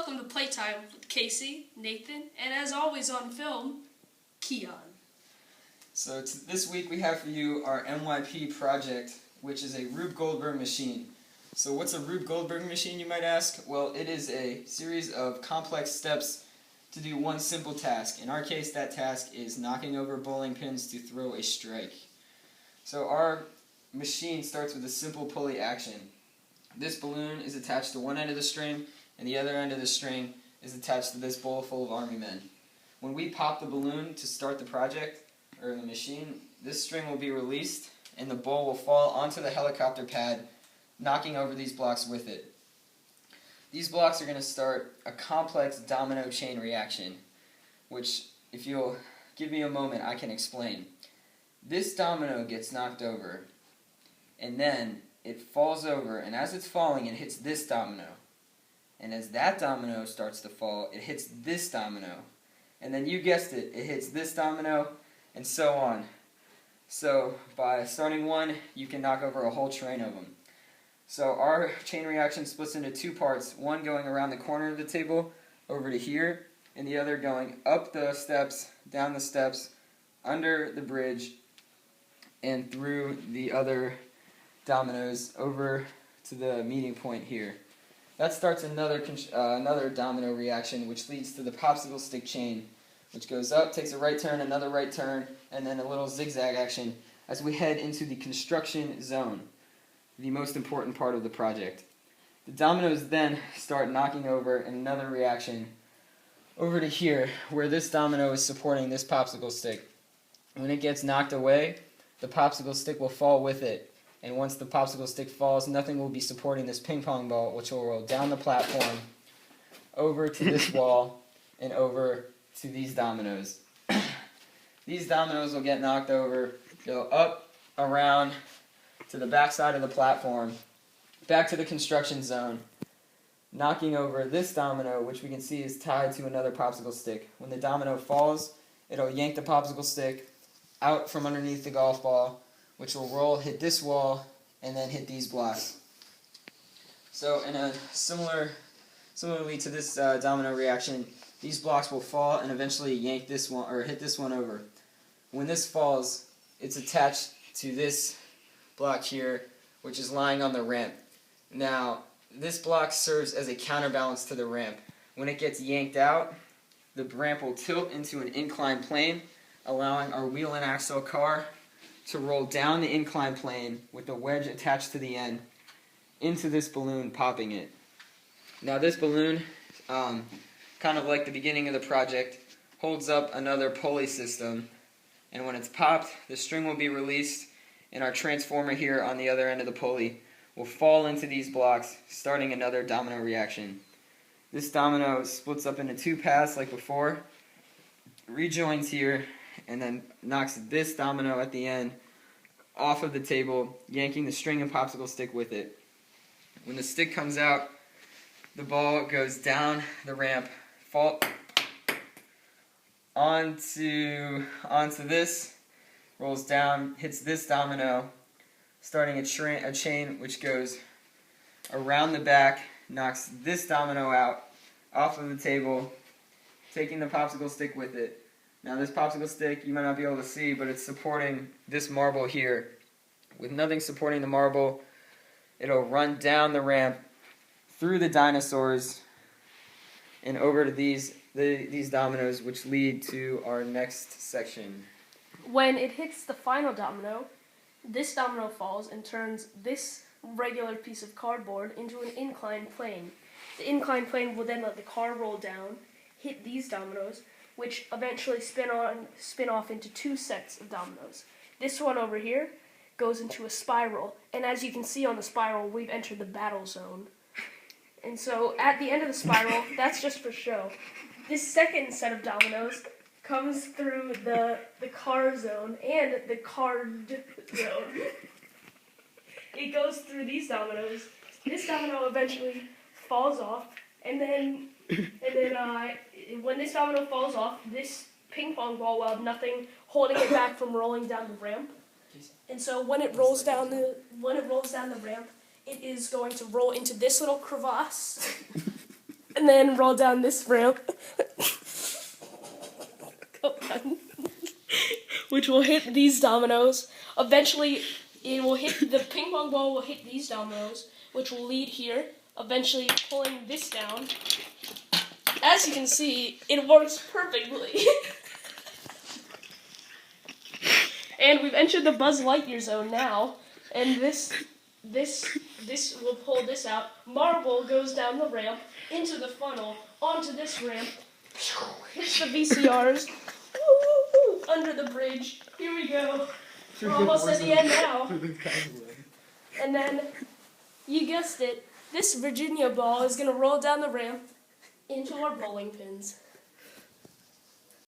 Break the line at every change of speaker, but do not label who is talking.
welcome to Playtime with Casey, Nathan, and as always on film, Keon.
So this week we have for you our MYP project, which is a Rube Goldberg machine. So what's a Rube Goldberg machine, you might ask? Well, it is a series of complex steps to do one simple task. In our case, that task is knocking over bowling pins to throw a strike. So our machine starts with a simple pulley action. This balloon is attached to one end of the string, and the other end of the string is attached to this bowl full of army men. When we pop the balloon to start the project, or the machine, this string will be released, and the bowl will fall onto the helicopter pad, knocking over these blocks with it. These blocks are going to start a complex domino chain reaction, which, if you'll give me a moment, I can explain. This domino gets knocked over, and then it falls over, and as it's falling, it hits this domino. And as that domino starts to fall, it hits this domino. And then you guessed it, it hits this domino, and so on. So by starting one, you can knock over a whole train of them. So our chain reaction splits into two parts, one going around the corner of the table over to here, and the other going up the steps, down the steps, under the bridge, and through the other dominoes over to the meeting point here. That starts another domino reaction, which leads to the popsicle stick chain, which goes up, takes a right turn, another right turn, and then a little zigzag action as we head into the construction zone, the most important part of the project. The dominoes then start knocking over in another reaction over to here, where this domino is supporting this popsicle stick. When it gets knocked away, the popsicle stick will fall with it. And once the popsicle stick falls, nothing will be supporting this ping pong ball, which will roll down the platform, over to this wall, and over to these dominoes. These dominoes will get knocked over, go up, around, to the back side of the platform, back to the construction zone, knocking over this domino, which we can see is tied to another popsicle stick. When the domino falls, it'll yank the popsicle stick out from underneath the golf ball, which will roll, hit this wall, and then hit these blocks. So in a similarly to this domino reaction, these blocks will fall and eventually yank this one, or hit this one over. When this falls, it's attached to this block here, which is lying on the ramp. Now, this block serves as a counterbalance to the ramp. When it gets yanked out, the ramp will tilt into an inclined plane, allowing our wheel and axle car to roll down the inclined plane with the wedge attached to the end into this balloon, popping it. Now this balloon, kind of like the beginning of the project, holds up another pulley system, and when it's popped, the string will be released, and our transformer here on the other end of the pulley will fall into these blocks, starting another domino reaction. This domino splits up into two paths like before, rejoins here, and then knocks this domino at the end off of the table, yanking the string and popsicle stick with it. When the stick comes out, the ball goes down the ramp, fall onto this, rolls down, hits this domino, starting a chain which goes around the back, knocks this domino out off of the table, taking the popsicle stick with it. Now this popsicle stick, you might not be able to see, but it's supporting this marble here. With nothing supporting the marble, it'll run down the ramp, through the dinosaurs, and over to these dominoes, which lead to our next section.
When it hits the final domino, this domino falls and turns this regular piece of cardboard into an inclined plane. The inclined plane will then let the car roll down, hit these dominoes, which eventually spin off into two sets of dominoes. This one over here goes into a spiral, and as you can see on the spiral, we've entered the battle zone. And so at the end of the spiral, that's just for show. This second set of dominoes comes through the car zone and the card zone. It goes through these dominoes. This domino eventually falls off, and then when this domino falls off, this ping pong ball will have nothing holding it back from rolling down the ramp. And so when it rolls down the ramp, it is going to roll into this little crevasse, and and then roll down this ramp. Which will hit these dominoes. Eventually, it will hit, the ping pong ball will hit these dominoes, which will lead here, eventually pulling this down. As you can see, it works perfectly. And we've entered the Buzz Lightyear zone now, and this will pull this out. Marble goes down the ramp, into the funnel, onto this ramp, hits the VCRs, under the bridge. Here we go. We're almost at the end now. And then, you guessed it, this Virginia ball is going to roll down the ramp into our bowling pins.